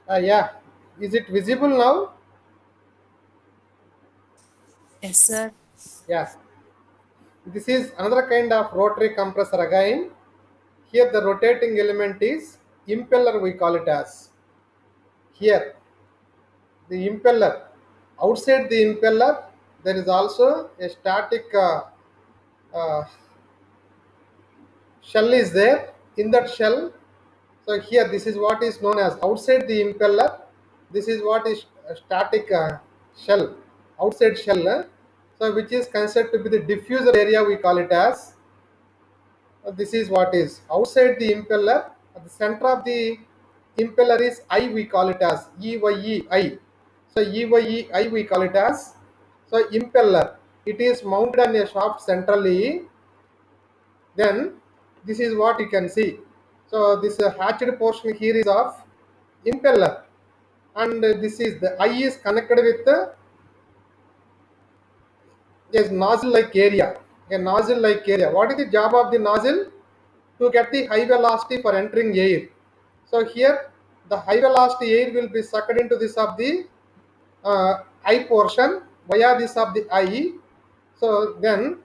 Yeah, is it visible now? Yes, sir. Yeah, this is another kind of rotary compressor again. Here the rotating element is impeller, we call it as. Here, the impeller. Outside the impeller, there is also a static uh, shell is there. In that shell, so here this is what is known as outside the impeller. This is what is a static shell, outside shell. So which is considered to be the diffuser area, we call it as. This is what is outside the impeller. At the center of the impeller is I, we call it as EYEI. So EYEI we call it as. So impeller, it is mounted on a shaft centrally. Then this is what you can see. So this hatched portion here is of impeller, and this is the eye is connected with a nozzle like area. A nozzle like area. What is the job of the nozzle? To get the high velocity for entering air. So here the high velocity air will be sucked into this of the eye portion via this of the eye. So then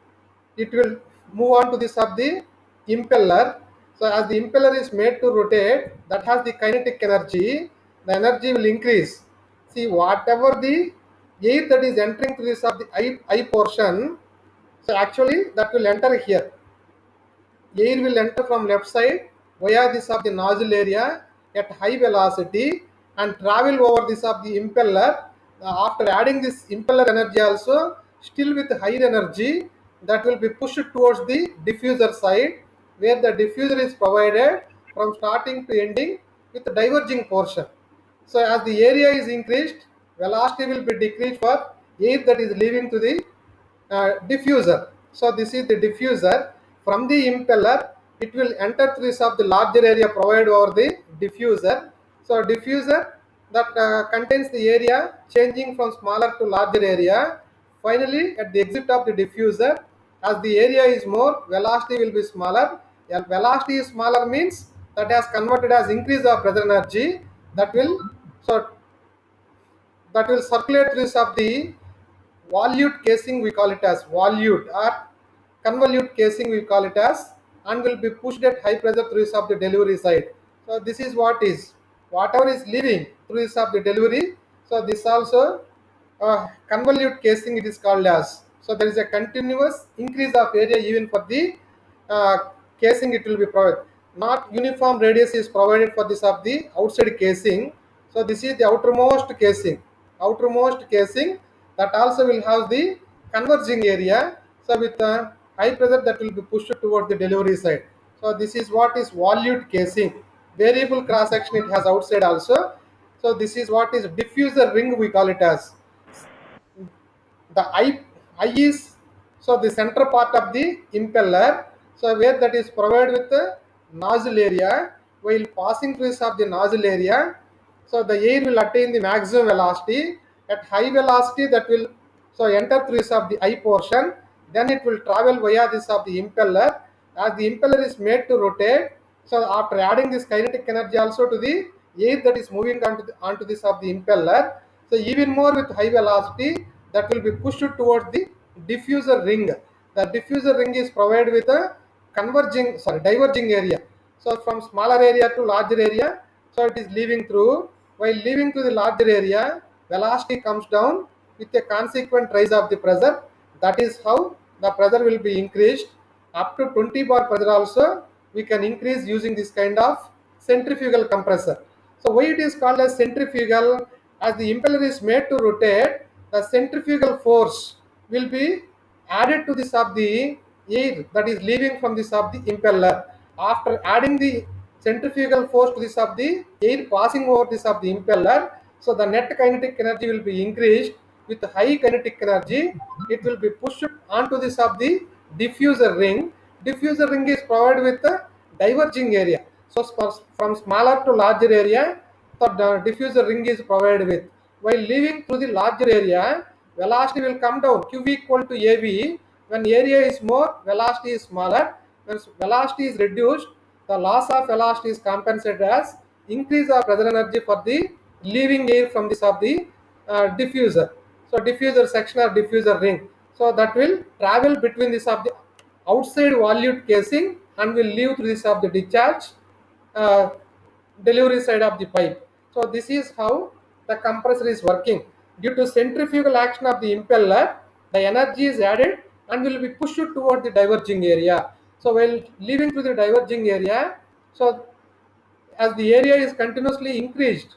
it will move on to this of the impeller. So as the impeller is made to rotate, that has the kinetic energy, the energy will increase. See, whatever the air that is entering to this of the eye portion, so actually that will enter here. Air will enter from left side via this of the nozzle area at high velocity and travel over this of the impeller. After adding this impeller energy also, still with higher energy, that will be pushed towards the diffuser side, where the diffuser is provided from starting to ending with diverging portion. So as the area is increased, velocity will be decreased for air that is leaving to the diffuser. So this is the diffuser. From the impeller, it will enter through this of the larger area provided over the diffuser. So diffuser that contains the area changing from smaller to larger area. Finally, at the exit of the diffuser, as the area is more, velocity will be smaller. Yeah, velocity is smaller means that has converted as increase of pressure energy. That will so that will circulate through this of the volute casing, we call it as volute, or convolute casing, we call it as, and will be pushed at high pressure through of the delivery side. So this is what is whatever is leaving through of the delivery. So this also convolute casing it is called as. So there is a continuous increase of area even for the uh, casing it will be provided. Not uniform radius is provided for this of the outside casing. So this is the outermost casing. Outermost casing that also will have the converging area. So with high pressure that will be pushed toward the delivery side. So this is what is volute casing. Variable cross section it has outside also. So this is what is diffuser ring, we call it as. The eye is so the center part of the impeller, so where that is provided with the nozzle area. While passing through of the nozzle area, so the air will attain the maximum velocity. At high velocity that will so enter through of the eye portion, then it will travel via this of the impeller. As the impeller is made to rotate, so after adding this kinetic energy also to the air that is moving onto this of the impeller, so even more with high velocity, that will be pushed towards the diffuser ring. The diffuser ring is provided with a diverging area. So from smaller area to larger area, so it is leaving through. While leaving to the larger area, velocity comes down with a consequent rise of the pressure. That is how the pressure will be increased. Up to 20 bar pressure also we can increase using this kind of centrifugal compressor. So why it is called as centrifugal? As the impeller is made to rotate, the centrifugal force will be added to this of the air that is leaving from this of the impeller. After adding the centrifugal force to this of the air passing over this of the impeller, so the net kinetic energy will be increased. With high kinetic energy, it will be pushed onto this of the diffuser ring. Diffuser ring is provided with a diverging area. So from smaller to larger area, the diffuser ring is provided with. While leaving through the larger area, velocity will come down. Q equal to AV. When area is more, velocity is smaller. When velocity is reduced, the loss of velocity is compensated as increase of pressure energy for the leaving air from this of the diffuser. So diffuser section or diffuser ring. So that will travel between this of the outside volute casing and will leave through this of the discharge uh, delivery side of the pipe. So this is how the compressor is working. Due to centrifugal action of the impeller, the energy is added and will be pushed toward the diverging area. So while leaving through the diverging area, so as the area is continuously increased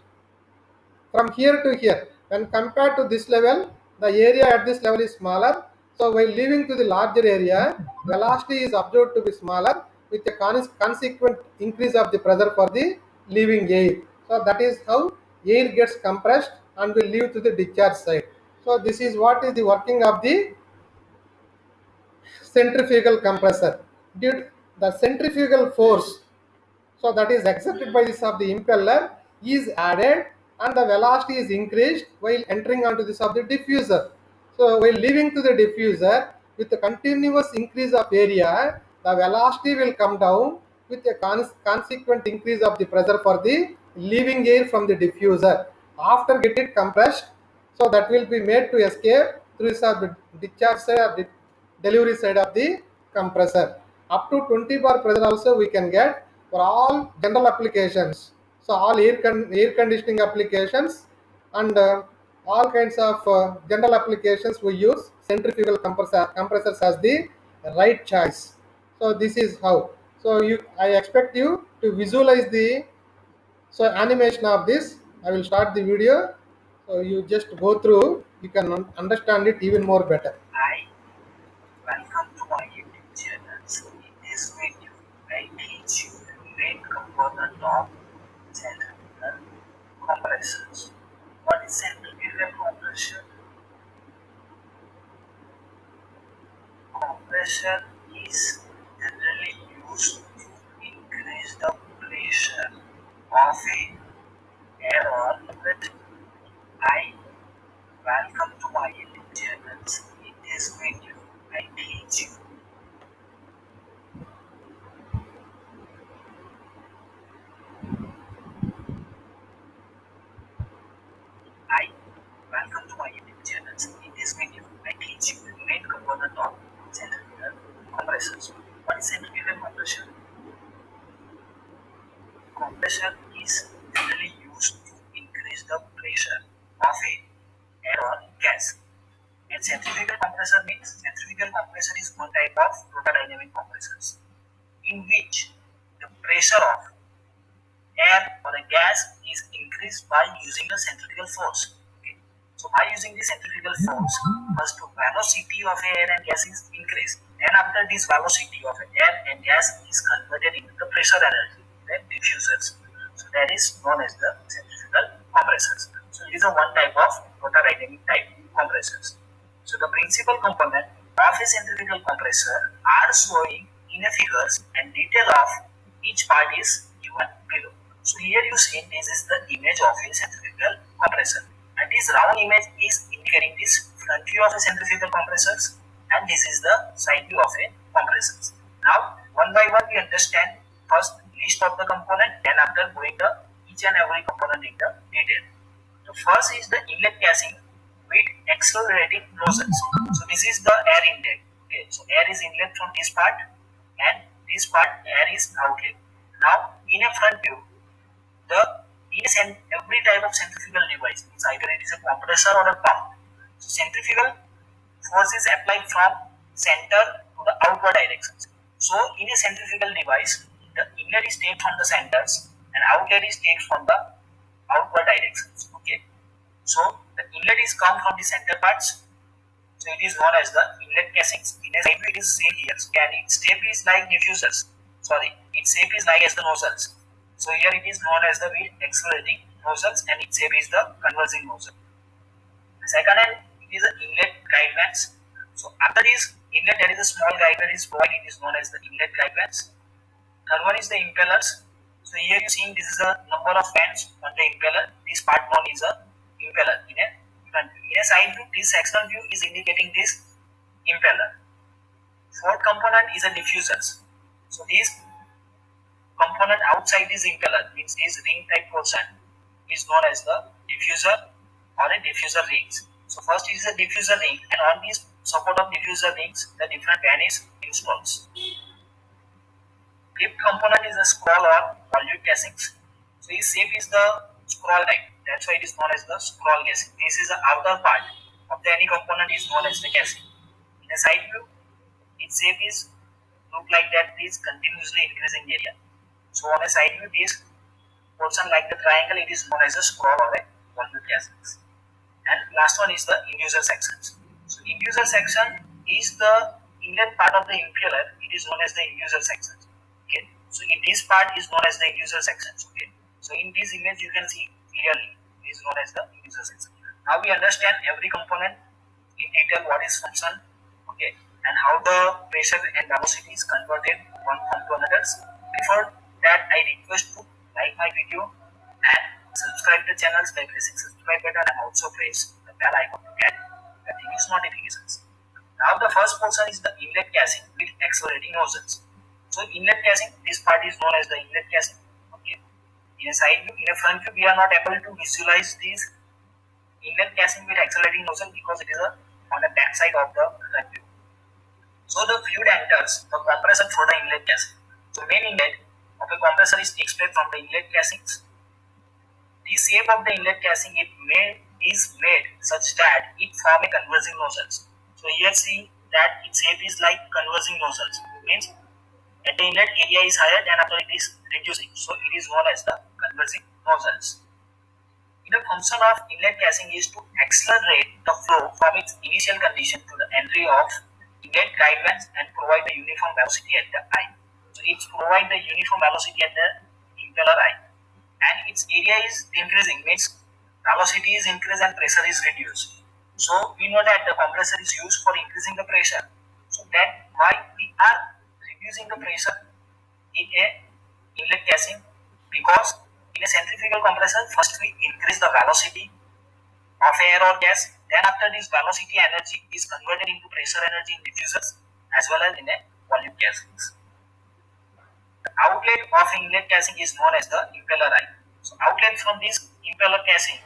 from here to here, when compared to this level, the area at this level is smaller. So while leaving to the larger area, velocity is observed to be smaller with a consequent increase of the pressure for the leaving air. So that is how air gets compressed and will leave to the discharge side. So this is what is the working of the centrifugal compressor. Due to the centrifugal force, so that is exerted by this of the impeller, is added and the velocity is increased while entering onto this of the diffuser. So while leaving to the diffuser, with the continuous increase of area, the velocity will come down with a consequent increase of the pressure for the leaving air from the diffuser. After getting compressed, so that will be made to escape through this of the discharge side or the delivery side of the compressor. Up to 20 bar pressure also we can get for all general applications. So all air conditioning applications and all kinds of general applications we use centrifugal compressors as the right choice. So this is how. So I expect you to visualize the animation of this. I will start the video. So you just go through. You can understand it even more better. Hi, welcome to my YouTube channel. So in this video, I teach you the main component of centrifugal compressions. What is centrifugal compression? Compression is generally used to increase the pressure of a air or liquid. Hi, welcome to my YouTube channel. So in this video, I teach you. Hi, welcome to my YouTube channel. In this video, I teach you the main component of centrifugal compressions. What is centrifugal compression? Compression is generally used to increase the pressure of a air or gas. And centrifugal compressor means centrifugal compressor is one type of rotodynamic compressors in which the pressure of air or a gas is increased by using the centrifugal force. Okay. So by using the centrifugal force, first the velocity of air and gas is increased. And after this velocity of air and gas is converted into the pressure energy, then diffusers. So that is known as the centrifugal compressors. So it is a one type of rotodynamic type compressors. So the principal component of a centrifugal compressor are showing in a figures and detail of each part is given below. So here you see this is the image of a centrifugal compressor. And this round image is indicating this front view of a centrifugal compressors and this is the side view of a compressors. Now one by one we understand first list of the component, then after going the each and every component in the detail. The first is the inlet casing with accelerating nozzles. So this is the air inlet. Okay, so air is inlet from this part and this part air is outlet. Now in a front view, the in every type of centrifugal device, means either it is a compressor or a pump. So centrifugal force is applied from center to the outward directions. So in a centrifugal device, the inlet is taken from the centers and outlet is taken from the outward directions. Okay. So the inlet is come from the center parts. So it is known as the inlet casings. In a side view it is same here. So and its shape is like diffusers. Sorry, its shape is like as the nozzles. So here it is known as the with accelerating nozzles and its shape is the converging nozzle. Second hand it is the inlet guide vents. So after this inlet there is a small guide that is provided. It is known as the inlet guide vents. Third one is the impellers. So here you seeing this is a number of fans on the impeller. This part known is a impeller in a front view. In a side view, this sectional view is indicating this impeller. Fourth component is a diffusers. So this component outside this impeller means this ring type portion is known as the diffuser or a diffuser rings. So first is a diffuser ring, and on this support of diffuser rings, the different fan is installed. Fifth component is the scroll or volute casings. So its shape is the scroll type. That's why it is known as the scroll casing. This is the outer part of the any component is known as the casing. In a side view, its shape is look like that is continuously increasing area. So on a side view, this portion like the triangle, it is known as a scroll or a volute casings. And last one is the inducer sections. So inducer section is the inlet part of the impeller. It is known as the inducer section. Okay. So in this part is known as the inducer section. Okay. So in this image you can see clearly it is known as the inducer section. Now we understand every component in detail what is function. Okay. And how the pressure and velocity is converted one from to another. Before that, I request to like my video and subscribe the channels by pressing subscribe button and also press the bell icon to get the latest notifications. Now the first portion is the inlet casing with accelerating nozzles. So inlet casing, this part is known as the inlet casing. Okay. In a side view, in a front view, we are not able to visualize this inlet casing with accelerating nozzle because it is on the back side of the front view. So the fluid enters the compressor for the inlet casing. So main inlet of a compressor is extracted from the inlet casings. The shape of the inlet casing is made such that it form a converging nozzles. So here see that its shape is like converging nozzles. Means at the inlet area is higher than after it is reducing. So it is known as the converging nozzles. The function of inlet casing is to accelerate the flow from its initial condition to the entry of inlet guide vanes and provide the uniform velocity at the eye. So it provides the uniform velocity at the impeller eye, and its area is increasing, means velocity is increased and pressure is reduced. So we know that the compressor is used for increasing the pressure. So that why we are reducing the pressure in a inlet casing, because in a centrifugal compressor first we increase the velocity of air or gas, then after this velocity energy is converted into pressure energy in diffusers as well as in a volute casings. The outlet of inlet casing is known as the impeller eye. So outlet from this impeller casing,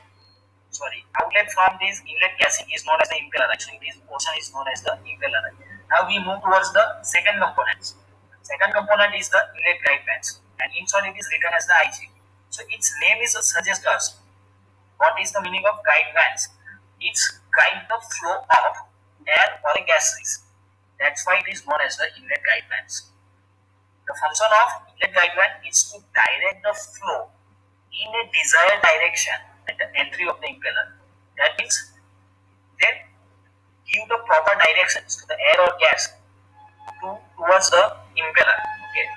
outlet from this inlet casing is known as the impeller eye. So this portion is known as the impeller eye. Now we move towards the second component. Second component is the inlet guide vanes, and in short it is written as the IG. So its name is suggests us what is the meaning of guide vanes. It's guide the flow of air or a gases. That's why it is known as the inlet guide vanes. The function of inlet guide vane is to direct the flow in a desired direction at the entry of the impeller. That means they give the proper directions to the air or gas towards the impeller. Okay.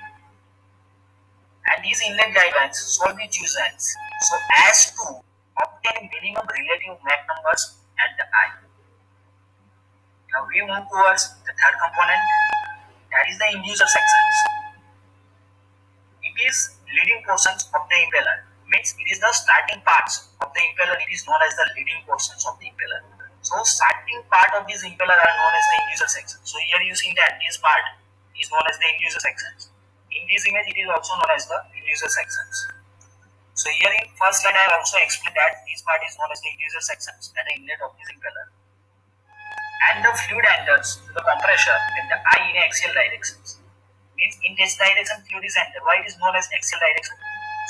And these inlet guide vanes should be chosen so as to obtain minimum relative Mach numbers at the eye. Now we move towards the third component, that is the inducer sections. It is leading portions of the impeller. Means it is the starting parts of the impeller. It is known as the leading portions of the impeller. So starting part of this impeller are known as the inducer sections. So here you see that this part is known as the inducer sections. In this image it is also known as the inducer sections. So here in first slide I also explained that this part is known as the inducer sections at the inlet of this impeller. And the fluid enters to the compressor at the eye in axial directions. Means in this direction fluid is entered. Why it is known as axial direction?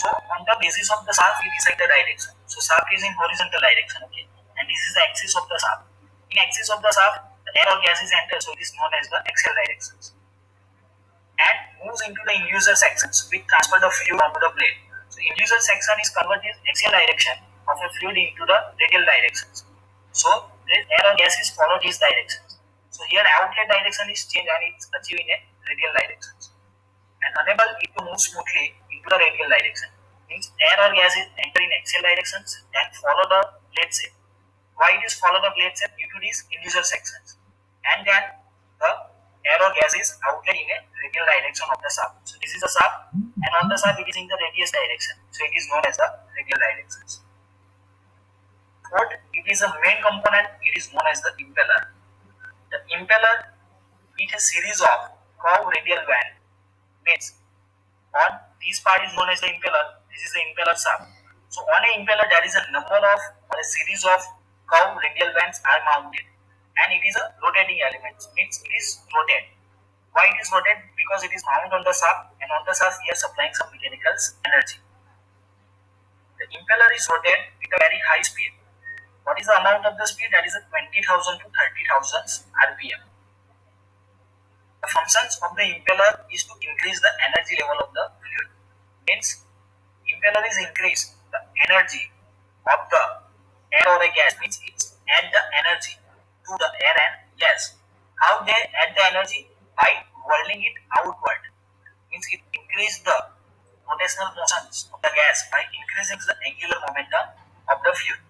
So on the basis of the shaft we decide the direction. So shaft is in horizontal direction, okay, and this is the axis of the shaft. In axis of the shaft the air or gas is entered, so it is known as the axial directions, and moves into the inducer sections which transfer the fluid onto the plate. So inducer section is converted axial direction of a fluid into the radial directions. So the air or gas is follow these directions. So here outlet direction is changed and it's achieving a radial directions, and enable it to move smoothly into the radial direction. Means air or gas is enter in axial directions and follow the blade shape. Why it is follow the blade shape? Due to these inducer sections, and then the air or gas is outlet in a radial direction of the shaft. So this is the shaft, and on the shaft it is in the radius direction. So it is known as the radial directions. What it is a main component, it is known as the impeller. The impeller with a series of curved radial vane. Means on this part is known as the impeller. This is the impeller shaft. So on a impeller there is a number of or a series of curved radial bands are mounted, and it is a rotating element, means it is rotate. Why it is rotate? Because it is mounted on the shaft, and on the shaft we are supplying some mechanical energy. The impeller is rotated with a very high speed. What is the amount of the speed? That is a 20,000 to 30,000 RPM. The functions of the impeller is to increase the energy level of the fluid. Means impeller is increase the energy of the air or a gas, means it's add the energy to the air and gas. How they add the energy? By whirling it outward. Means it increase the rotational motions of the gas by increasing the angular momentum of the fluid.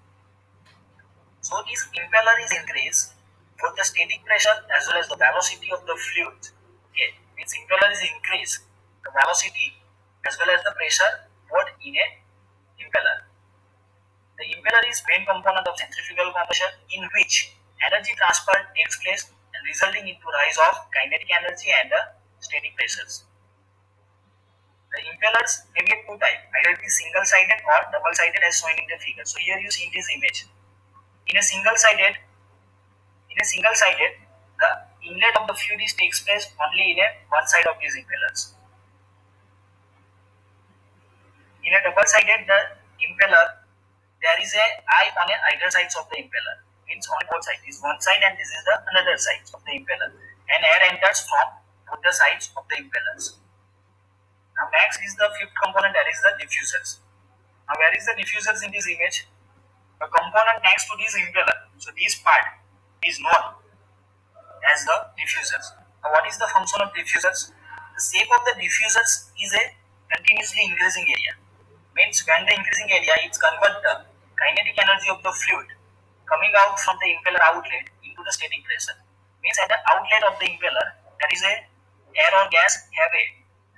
So this impeller is increased for the static pressure as well as the velocity of the fluid. Okay, means impeller is increased the velocity as well as the pressure both in a impeller. The impeller is main component of centrifugal compression, in which energy transfer takes place and resulting into rise of kinetic energy and static pressures. The impellers may be of two types, either it is single-sided or double-sided as shown in the figure. So here you see in this image. In a single-sided, the inlet of the fluid takes place only in a one side of these impellers. In a double-sided, the impeller, there is a eye on either sides of the impeller. Means on both sides. This is one side and this is the another side of the impeller. And air enters from both the sides of the impellers. Now next is the fifth component, that is the diffusers. Now where is the diffusers in this image? The component next to this impeller. So this part is known as the diffusers. Now what is the function of diffusers? The shape of the diffusers is a continuously increasing area. Means when the increasing area is convert the kinetic energy of the fluid coming out from the impeller outlet into the static pressure. Means at the outlet of the impeller there is a air or gas have a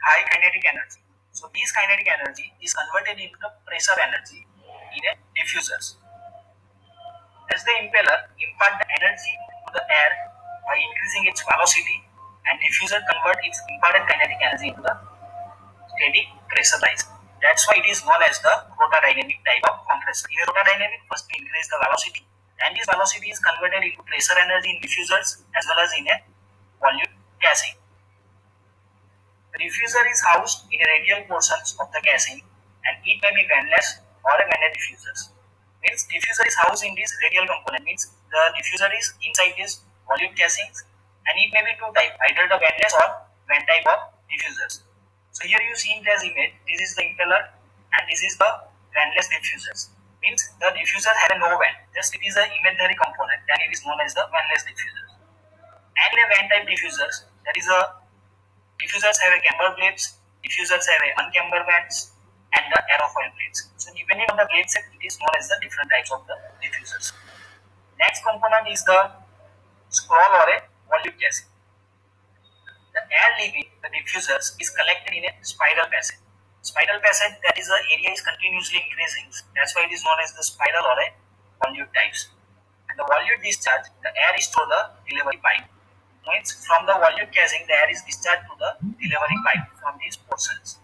high kinetic energy. So this kinetic energy is converted into the pressure energy in a diffusers. As the impeller impart the energy to the air by increasing its velocity, and diffuser convert its imparted kinetic energy into the steady pressure rise. That's why it is known as the rotodynamic type of compressor. In rotodynamic, first we increase the velocity, and this velocity is converted into pressure energy in diffusers as well as in a volute casing. The diffuser is housed in a radial portions of the casing, and it may be vanless or a vannet diffusers. Means diffuser is housed in this radial component, means the diffuser is inside this volute casings, and it may be two type, either the vanless or van type of diffusers. So here you see in this image, this is the impeller and this is the vanless diffusers. Means the diffuser has a no van, just it is an imaginary component, and it is known as the vanless diffusers. And in a van type diffusers, there is a diffusers have a camber blades, diffusers have a uncamber bands, and the aerofoil blades. So depending on the blade set, it is known as the different types of the diffusers. Next component is the scroll or a volute casing. The air leaving the diffusers is collected in a spiral passage. Spiral passage, that is the area is continuously increasing. That's why it is known as the spiral or a volute types. And the volute discharge, the air is through the delivery pipe. Means from the volute casing, the air is discharged to the delivery pipe from these portions.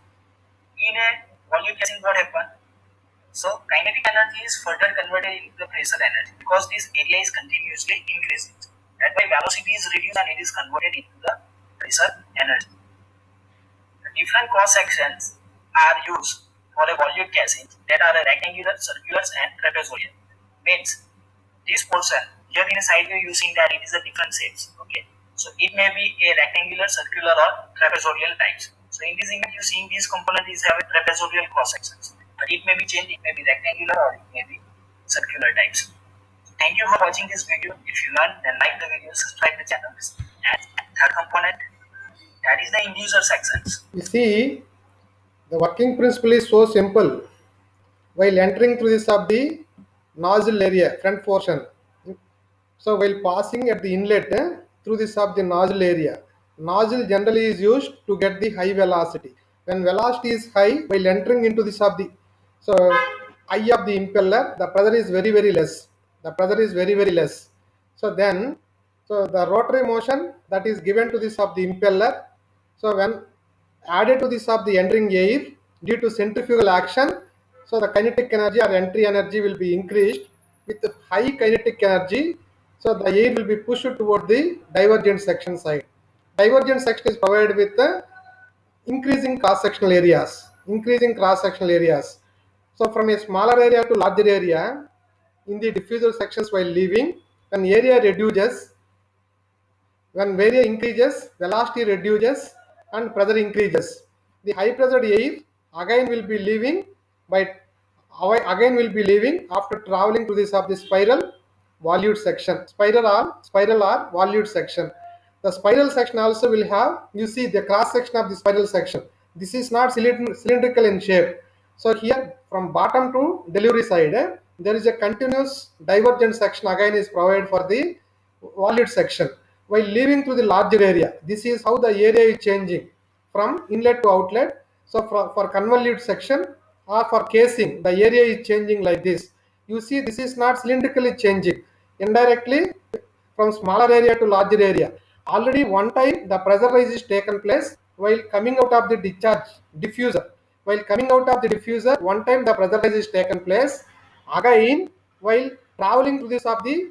In a volute casing, what happens? So kinetic energy is further converted into the pressure energy because this area is continuously increasing. That way velocity is reduced and it is converted into the pressure energy. The different cross sections are used for a volute casing that are a rectangular, circular, and trapezoidal. Means this portion here in a side view you see that it is a different shapes. Okay, so it may be a rectangular, circular, or trapezoidal types. So in this image you see these components have a trapezoidal cross sections. But it may be changed, it may be rectangular or it may be circular types. Thank you for watching this video. If you learned, then like the video, subscribe the channel. And third component, that is the inducer sections. You see, the working principle is so simple. While entering through this of the nozzle area, front portion, so while passing at the inlet through this of the nozzle area, nozzle generally is used to get the high velocity. When velocity is high, while entering into this of the, so eye of the impeller, the pressure is very less. The pressure is very less. So then, so the rotary motion that is given to this of the impeller. So when added to this of the entering air due to centrifugal action, So the kinetic energy or entry energy will be increased with high kinetic energy. So the air will be pushed toward the divergent section side. Divergent section is provided with the increasing cross-sectional areas. Increasing cross-sectional areas. So from a smaller area to larger area in the diffuser sections while leaving, when area reduces, when area increases, velocity reduces and pressure increases. The high pressure air again will be leaving by again will be leaving after traveling to this of the spiral volute section. Spiral or volute section. The spiral section also will have, you see the cross section of the spiral section. This is not cylindrical in shape. So here from bottom to delivery side, there is a continuous divergent section again is provided for the volute section while leaving to the larger area. This is how the area is changing from inlet to outlet. So for convolute section or for casing, the area is changing like this. You see this is not cylindrically changing. Indirectly from smaller area to larger area. Already one time the pressure rise is taken place while coming out of the discharge diffuser. While coming out of the diffuser, one time the pressure rise is taken place. Again, while traveling to this of the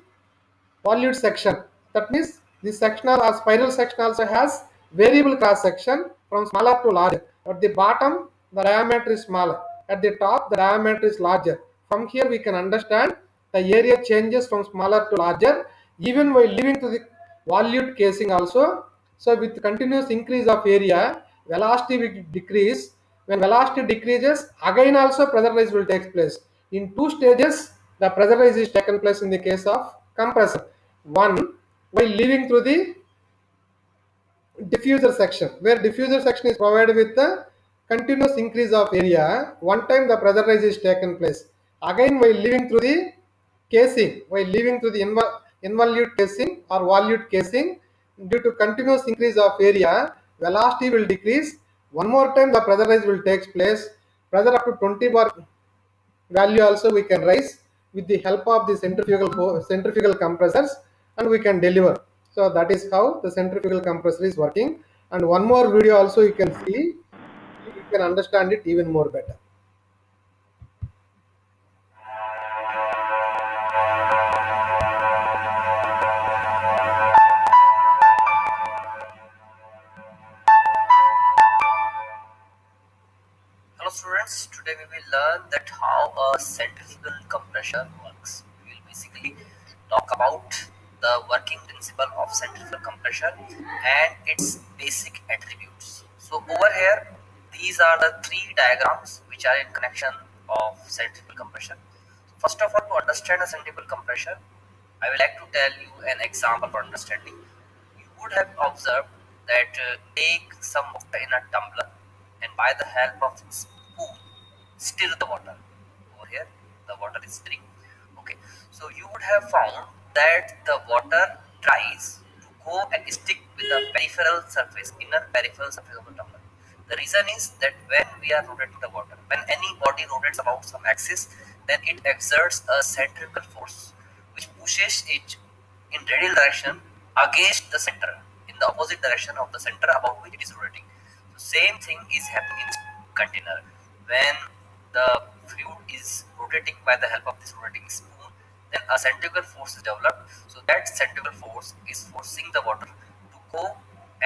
volute section. That means this sectional or spiral section also has variable cross section from smaller to larger. At the bottom, the diameter is smaller. At the top, the diameter is larger. From here, we can understand the area changes from smaller to larger, even while leaving to the volute casing also. So, with continuous increase of area, velocity will decrease. When velocity decreases, again also pressure rise will take place. In two stages, the pressure rise is taken place in the case of compressor. One, while leaving through the diffuser section, where diffuser section is provided with the continuous increase of area. One time the pressure rise is taken place. Again, while leaving through the casing, while leaving through the involute casing or volute casing, due to continuous increase of area, velocity will decrease. One more time the pressure rise will take place. Pressure up to 20 bar value also we can raise with the help of the centrifugal compressors, and we can deliver. So that is how the centrifugal compressor is working. And one more video also you can see, you can understand it even more better. Hello students, today we will learn that how a centrifugal compressor works. We will basically talk about the working principle of centrifugal compressor and its basic attributes. So over here, these are the three diagrams which are in connection of centrifugal compression. First of all, to understand a centrifugal compression, I would like to tell you an example for understanding. You would have observed that take some water in a tumbler and by the help of spoon stir the water. Over here, the water is stirring. Okay, so you would have found that the water tries to go and stick with the peripheral surface, inner peripheral surface of the tumbler. The reason is that when we are rotating the water, when any body rotates about some axis, then it exerts a centrifugal force which pushes it in radial direction against the center, in the opposite direction of the center about which it is rotating. So same thing is happening in container. When the fluid is rotating by the help of this rotating spoon, then a centrifugal force is developed. So that centrifugal force is forcing the water to go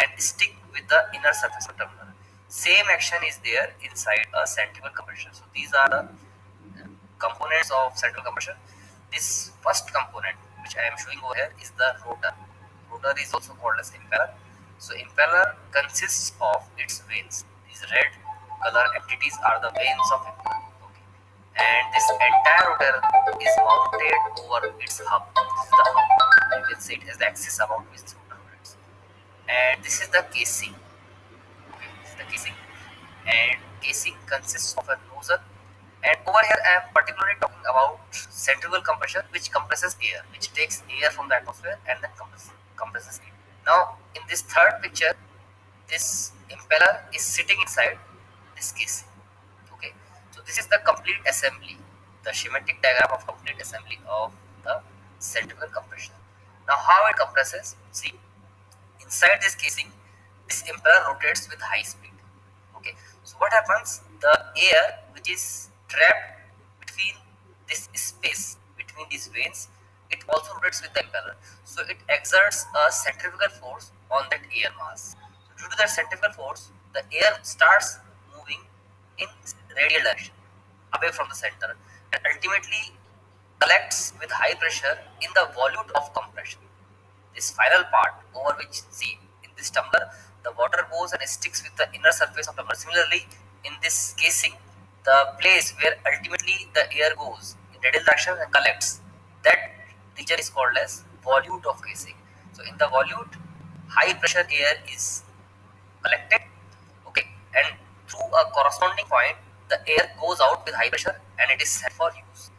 and stick with the inner surface of the tumbler. Same action is there inside a centrifugal compression. So these are the components of centrifugal compression. This first component which I am showing over here is the rotor. Rotor is also called as impeller. So impeller consists of its vanes. These red color entities are the vanes of impeller. Okay. And this entire rotor is mounted over its hub. This is the hub. You can see it as the axis about which the rotor rotates. And this is the casing. Okay, this is the casing. And casing consists of a nozzle. And over here I am particularly talking about centrifugal compression, which compresses air, which takes air from the atmosphere and then compresses it. Now in this third picture, this impeller is sitting inside this casing. Okay, so this is the complete assembly, the schematic diagram of complete assembly of the centrifugal compression. Now how it compresses? See, inside this casing, this impeller rotates with high speed. Okay, so what happens? The air which is trapped this space between these veins, it also rotates with the impeller. So it exerts a centrifugal force on that air mass. So due to that centrifugal force, the air starts moving in radial direction away from the center and ultimately collects with high pressure in the volute of compression. This final part over which, see, in this tumbler, the water goes and sticks with the inner surface of tumbler. Similarly, in this casing, the place where ultimately the air goes in radial direction and collects, that region is called as volute of casing. So in the volute, high pressure air is collected, okay, and through a corresponding point, the air goes out with high pressure and it is set for use.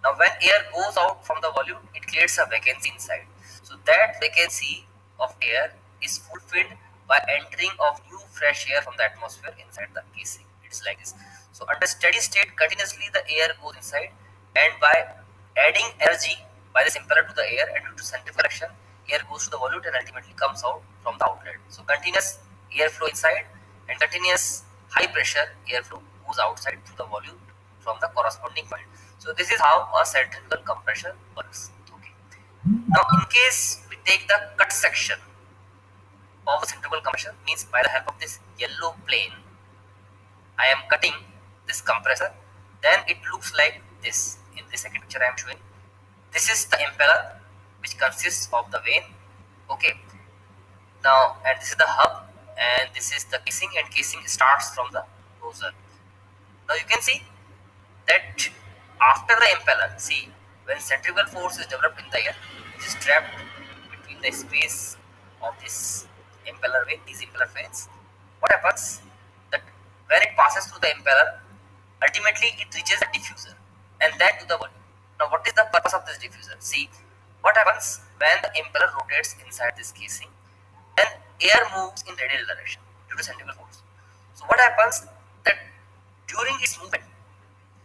Now, when air goes out from the volume, it creates a vacancy inside. So that vacancy of air is fulfilled by entering of new fresh air from the atmosphere inside the casing. It's like this. So under steady state, continuously the air goes inside, and by adding energy by this impeller to the air and due to centrifugal action, air goes to the volute and ultimately comes out from the outlet. So continuous airflow inside and continuous high pressure airflow goes outside through the volume from the corresponding point. So this is how a centrifugal compression works. Okay. Now, in case we take the cut section of a centrifugal compression, means by the help of this yellow plane, I am cutting this compressor. Then it looks like this. In the second picture, I am showing. This is the impeller, which consists of the vane. Okay. Now, and this is the hub, and this is the casing, and casing starts from the nozzle. Now you can see that after the impeller, see, when centrifugal force is developed in the air, it is trapped between the space of this impeller vane, these impeller vanes. What happens that when it passes through the impeller, ultimately it reaches the diffuser and then to the volume. Now, what is the purpose of this diffuser? See, what happens when the impeller rotates inside this casing, then air moves in radial direction due to centrifugal force. So, what happens that during its movement,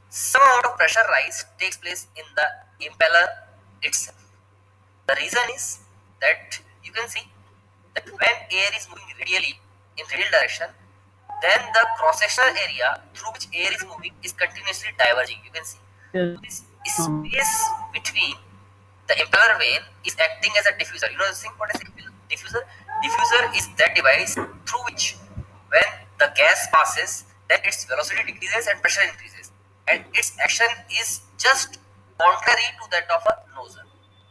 some amount of pressure rise takes place in the impeller itself. The reason is that you can see that when air is moving radially in radial direction, then the cross-sectional area through which air is moving is continuously diverging. You can see this space between the impeller vane is acting as a diffuser. You know this thing, what is diffuser? Diffuser is that device through which when the gas passes, then its velocity decreases and pressure increases. And its action is just contrary to that of a nozzle.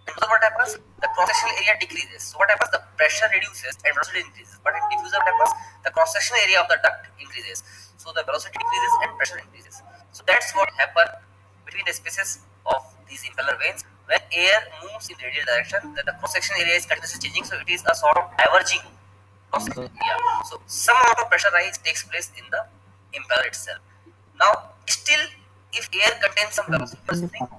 And so what happens? The cross-sectional area decreases. So what happens? The pressure reduces and velocity increases. But in diffuser, what happens? The cross-sectional area of the duct increases. So the velocity decreases and pressure increases. So that's what happens between the spaces of these impeller vanes. When air moves in radial direction, then the cross-section area is continuously changing. So it is a sort of diverging cross-section area. So some amount of pressure rise takes place in the impeller itself. Now, still, if air contains some velocity,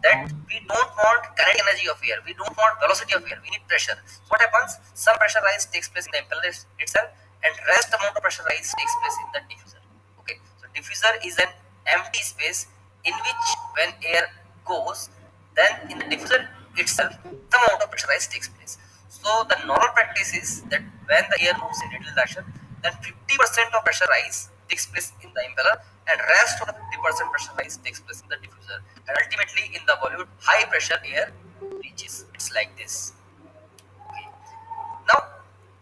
that we don't want kinetic energy of air, we don't want velocity of air, we need pressure. So what happens? Some pressure rise takes place in the impeller itself, and rest amount of pressure rise takes place in the diffuser. Okay, so diffuser is an empty space in which when air goes, then in the diffuser itself, some amount of pressure rise takes place. So the normal practice is that when the air moves in radial direction, then 50% of pressure rise takes place in the impeller and rest of the 50% pressure rise takes place in the diffuser, and ultimately in the volute high pressure air reaches. It's like this. Okay. Now,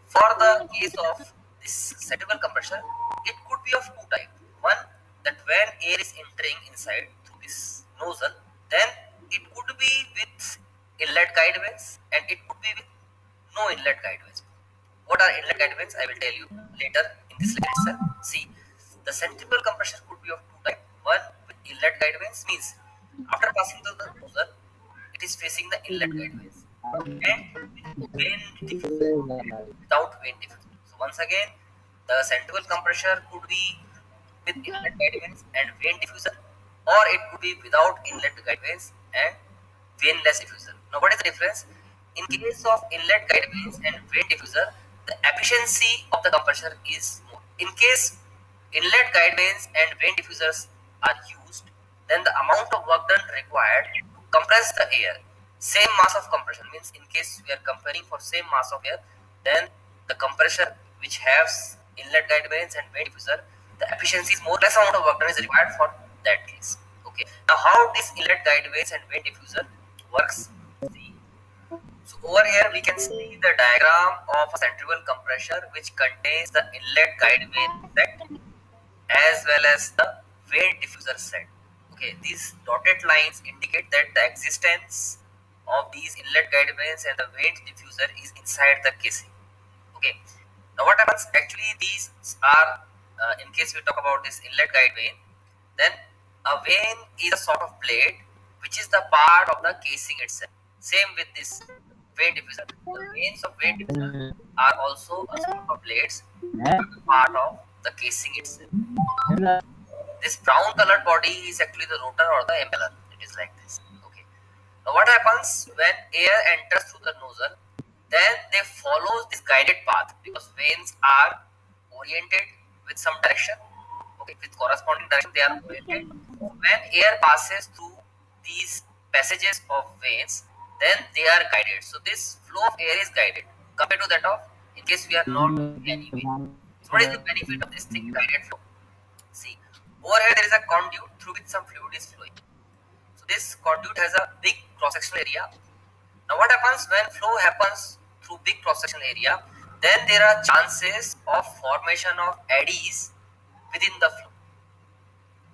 for the case of this centrifugal compression, it could be of two types. One, that when air is entering inside through this nozzle, then it could be with inlet guide vanes and it could be with no inlet guide vanes. What are inlet guide vanes? I will tell you later in this lecture itself. See, the centrifugal compression could be of two types. One with inlet guide vanes means after passing through the nozzle, it is facing the inlet guide vanes, and with vane diffuser, without vane diffuser. So once again, the centrifugal compressor could be with inlet guide vanes and vane diffuser, or it could be without inlet guide vanes and vaneless diffuser. Now, what is the difference? In case of inlet guide vanes and vane diffuser, the efficiency of the compressor is more. In case inlet guide vanes and vane diffusers are used, then the amount of work done required to compress the air, same mass of compression, means in case we are comparing for same mass of air, then the compressor which has inlet guide vanes and vane diffuser, the efficiency is more, less amount of work done is required for that case. Okay. Now, how this inlet guideways and vane diffuser works? See, so over here we can see the diagram of a centrifugal compressor which contains the inlet guideway set as well as the vane diffuser set. Okay, these dotted lines indicate that the existence of these inlet guideways and the vane diffuser is inside the casing. Okay, now what happens actually, these are in case we talk about this inlet guide vane, then a vane is a sort of plate which is the part of the casing itself. Same with this vane diffuser. The vanes of vane diffuser are also a sort of plates which are the part of the casing itself. This brown colored body is actually the rotor or the impeller. It is like this. Okay. Now what happens when air enters through the nozzle? Then they follow this guided path because vanes are oriented with some direction. Okay, with corresponding direction they are oriented. When air passes through these passages of vanes, then they are guided. So this flow of air is guided compared to that of in case we are not doing any vane. So what is the benefit of this thing, guided flow? See, over here there is a conduit through which some fluid is flowing. So this conduit has a big cross-sectional area. Now what happens when flow happens through big cross-sectional area? Then there are chances of formation of eddies within the flow.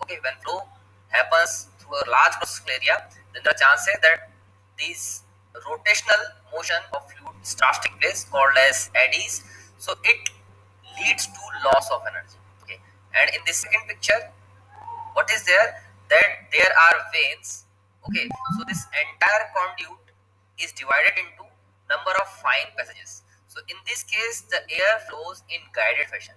Okay, when flow happens through a large cross-sectional area, then there are chances that these rotational motion of fluid starts taking place called as eddies. So it leads to loss of energy. Okay, and in this second picture, what is there? That there are veins. Okay, so this entire conduit is divided into number of fine passages. So in this case, the air flows in guided fashion.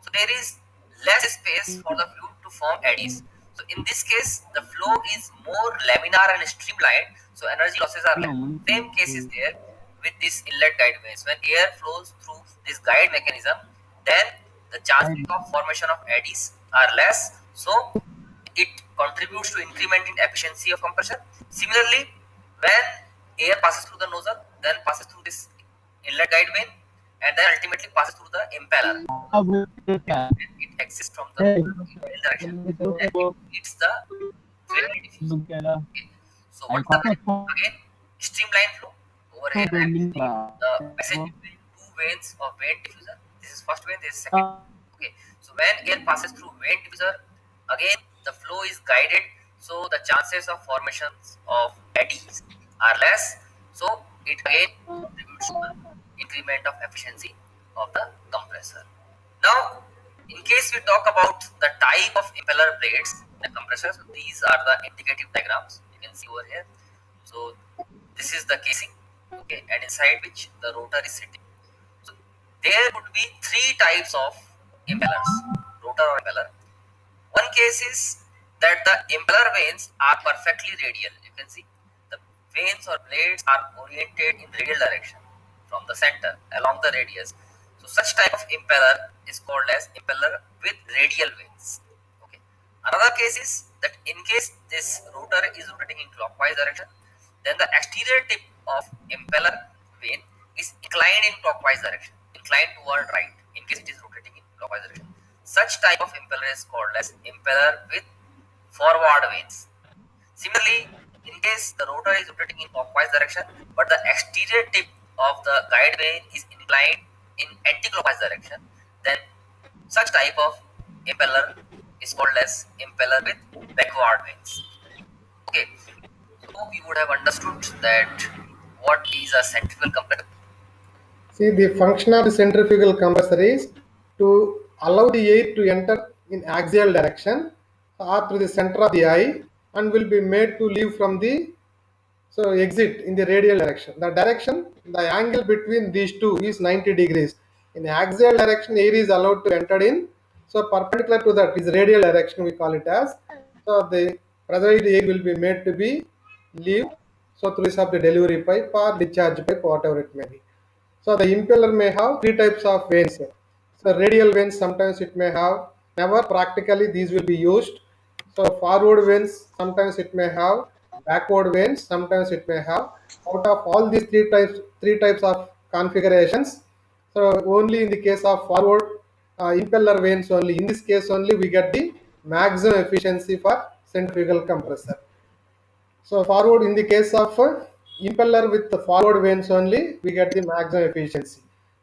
So there is less space for the fluid to form eddies. So in this case, the flow is more laminar and streamlined. So energy losses are less. Same case is there with this inlet guideways. When air flows through this guide mechanism, then the chances of formation of eddies are less. So it contributes to increment in efficiency of compression. Similarly, when air passes through the nozzle, then passes through this inlet guide vane, and then ultimately passes through the impeller, and it exits from the direction, and it hits the vane diffuser. Okay. So what is the benefit? Again, streamline flow. Over here, I am seeing the passage between two vanes of vane diffuser. This is first vane, this is second. Okay. So when air passes through vane diffuser, again the flow is guided, so the chances of formations of eddies are less. So it again contributes to the increment of efficiency of the compressor. Now, in case we talk about the type of impeller blades in a compressor, so these are the indicative diagrams you can see over here. So this is the casing, okay, and inside which the rotor is sitting. So there would be three types of impellers, rotor or impeller. One case is that the impeller vanes are perfectly radial. You can see the vanes or blades are oriented in radial direction from the center along the radius. So such type of impeller is called as impeller with radial vanes. Okay. Another case is that in case this rotor is rotating in clockwise direction, then the exterior tip of impeller vane is inclined in clockwise direction, inclined toward right in case it is rotating in clockwise direction. Such type of impeller is called as impeller with forward vanes. Similarly, in case the rotor is rotating in clockwise direction, but the exterior tip of the guide vane is inclined in anti-clockwise direction, then such type of impeller is called as impeller with backward vanes. Okay, so we would have understood that what is a centrifugal compressor. See, the function of the centrifugal compressor is to allow the air to enter in axial direction or through the center of the eye and will be made to leave from the exit in the radial direction. The direction, the angle between these two is 90 degrees. In the axial direction, air is allowed to enter in. So perpendicular to that is radial direction we call it as. So the pressurized air will be made to be leave. So through this of the delivery pipe or discharge pipe, whatever it may be. So the impeller may have three types of vanes. So radial vanes sometimes it may have. Never practically these will be used. So forward vanes sometimes it may have. Backward vanes sometimes it may have. Out of all these three types of configurations. So only in the case of forward impeller vanes only. In this case only we get the maximum efficiency for centrifugal compressor. So forward, in the case of impeller with the forward vanes only, we get the maximum efficiency.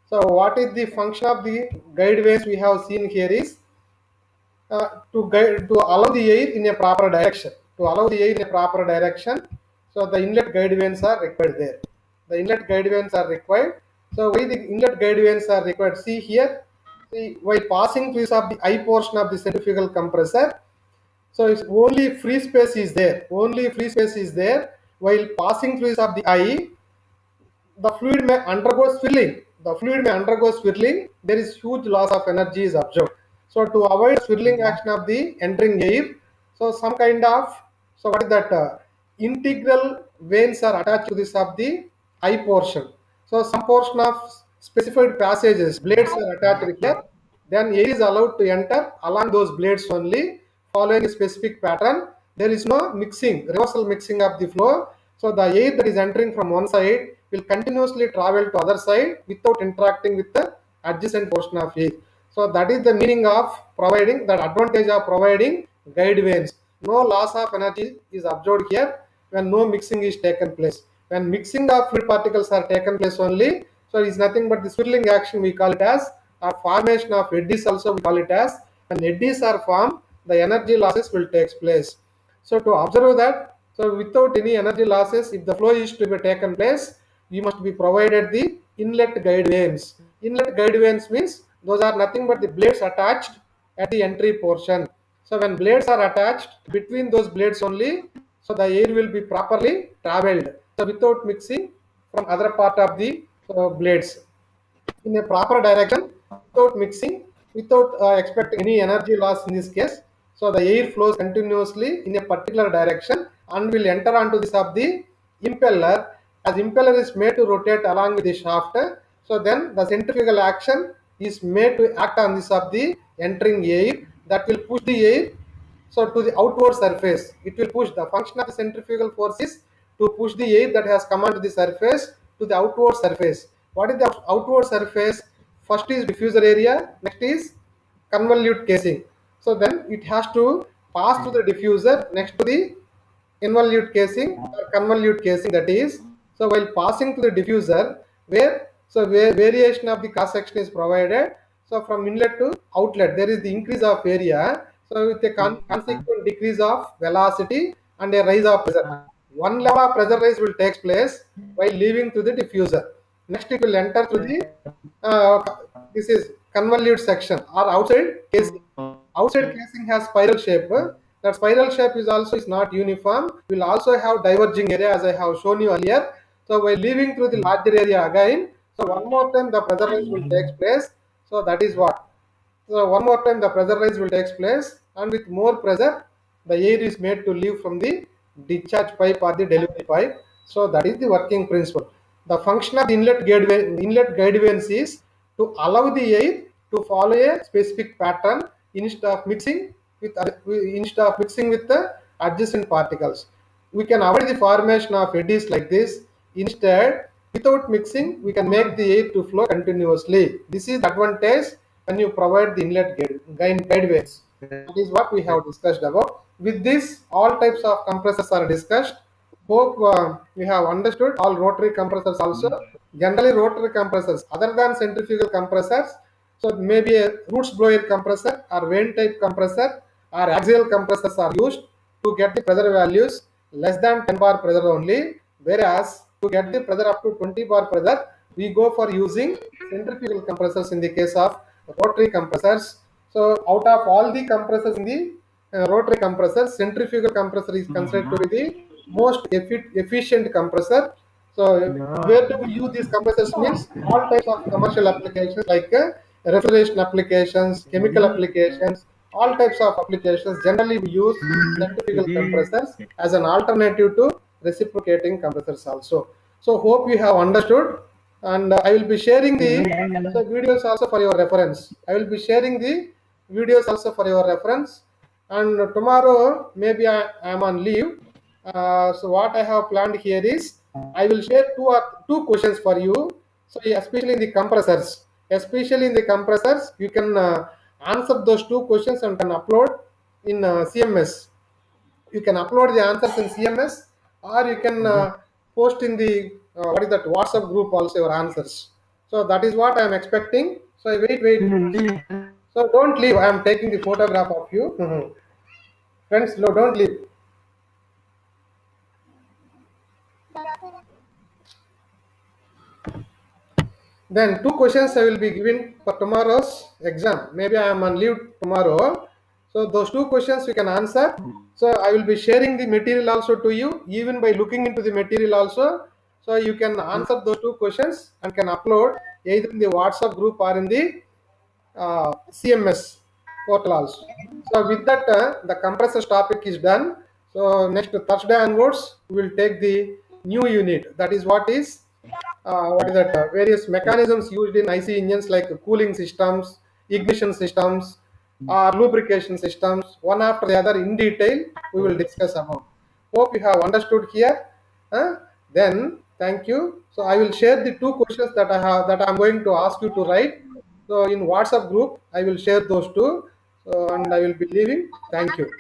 So what is the function of the guide vanes we have seen here is to allow the air in a proper direction. To allow the air in a proper direction, so the inlet guide vanes are required there. The inlet guide vanes are required. So why the inlet guide vanes are required? See here, see while passing through the I portion of the centrifugal compressor, so it's only free space is there. Only free space is there. While passing through of the eye, the fluid may undergo swirling. The fluid may undergo swirling. There is huge loss of energy is observed. So to avoid swirling action of the entering air, so some kind of, so what is that? Integral veins are attached to this of the eye portion. So some portion of specified passages, blades are attached here. Then air is allowed to enter along those blades only, following a specific pattern. There is no mixing, reversal mixing of the flow. So the air that is entering from one side will continuously travel to other side without interacting with the adjacent portion of air. So that is the meaning of providing, that advantage of providing guide vanes. No loss of energy is observed here when no mixing is taken place. When mixing of fluid particles are taken place only, so it is nothing but the swirling action we call it as, or formation of eddies also we call it as. When eddies are formed, the energy losses will take place. So to observe that, so without any energy losses, if the flow is to be taken place, you must be provided the inlet guide vanes. Inlet guide vanes means those are nothing but the blades attached at the entry portion. So when blades are attached, between those blades only, so the air will be properly traveled. So without mixing from other part of the blades in a proper direction, without mixing, without expecting any energy loss in this case. So the air flows continuously in a particular direction and will enter onto this of the impeller. As impeller is made to rotate along with the shaft, so then the centrifugal action is made to act on this of the entering air, that will push the air so to the outward surface. It will push, the function of the centrifugal force is to push the air that has come onto the surface to the outward surface. What is the outward surface? First is diffuser area, next is convolute casing. So then it has to pass through the diffuser next to the involute casing or convolute casing, that is. So while passing to the diffuser, where variation of the cross section is provided, so from inlet to outlet there is the increase of area, so with a consequent decrease of velocity and a rise of pressure. One level of pressure rise will take place while leaving through the diffuser. Next it will enter through the uh, this is convolute section or outside casing. Outside casing has spiral shape. That spiral shape is also is not uniform. Will also have diverging area as I have shown you earlier. So while leaving through the larger area again, so one more time the pressure rise will take place. So that is what. So one more time the pressure rise will take place, and with more pressure, the air is made to leave from the discharge pipe or the delivery pipe. So that is the working principle. The function of the inlet guide vanes is to allow the air to follow a specific pattern instead of mixing with the adjacent particles. We can avoid the formation of eddies like this. Instead, without mixing, we can make the air to flow continuously. This is the advantage when you provide the inlet guide vanes. That is what we have discussed about. With this, all types of compressors are discussed. Hope we have understood all rotary compressors also. Generally, rotary compressors, other than centrifugal compressors, so maybe a roots blower compressor or vane type compressor or axial compressors are used to get the pressure values less than 10 bar pressure only. Whereas to get the pressure up to 20 bar pressure, we go for using centrifugal compressors in the case of rotary compressors. So out of all the compressors in the rotary compressor, centrifugal compressor is considered to be the most efficient compressor. So where do we use these compressors means all types of commercial applications like refrigeration applications, chemical applications, all types of applications. Generally we use centrifugal compressors as an alternative to reciprocating compressors also. So hope you have understood, and I will be sharing the videos also for your reference. I will be sharing the videos also for your reference. And tomorrow maybe I am on leave. So what I have planned here is I will share two questions for you. So especially in the compressors, you can answer those two questions and can upload in CMS. you can upload the answers in CMS, or you can post in the what is that WhatsApp group also your answers. So that is what I am expecting. So wait. So don't leave. I am taking the photograph of you. Friends, no, don't leave. Then two questions I will be giving for tomorrow's exam. Maybe I am on leave tomorrow. So those two questions you can answer. So I will be sharing the material also to you, even by looking into the material also. So you can answer those two questions and can upload either in the WhatsApp group or in the CMS portal also. So with that, the compressors topic is done. So next Thursday onwards, we will take the new unit. That is what is that various mechanisms used in IC engines like cooling systems, ignition systems, or lubrication systems. One after the other in detail, we will discuss about. Hope you have understood here. Uh, then thank you. So I will share the two questions that I'm going to ask you to write. So in WhatsApp group, I will share those two. So and I will be leaving. Thank you.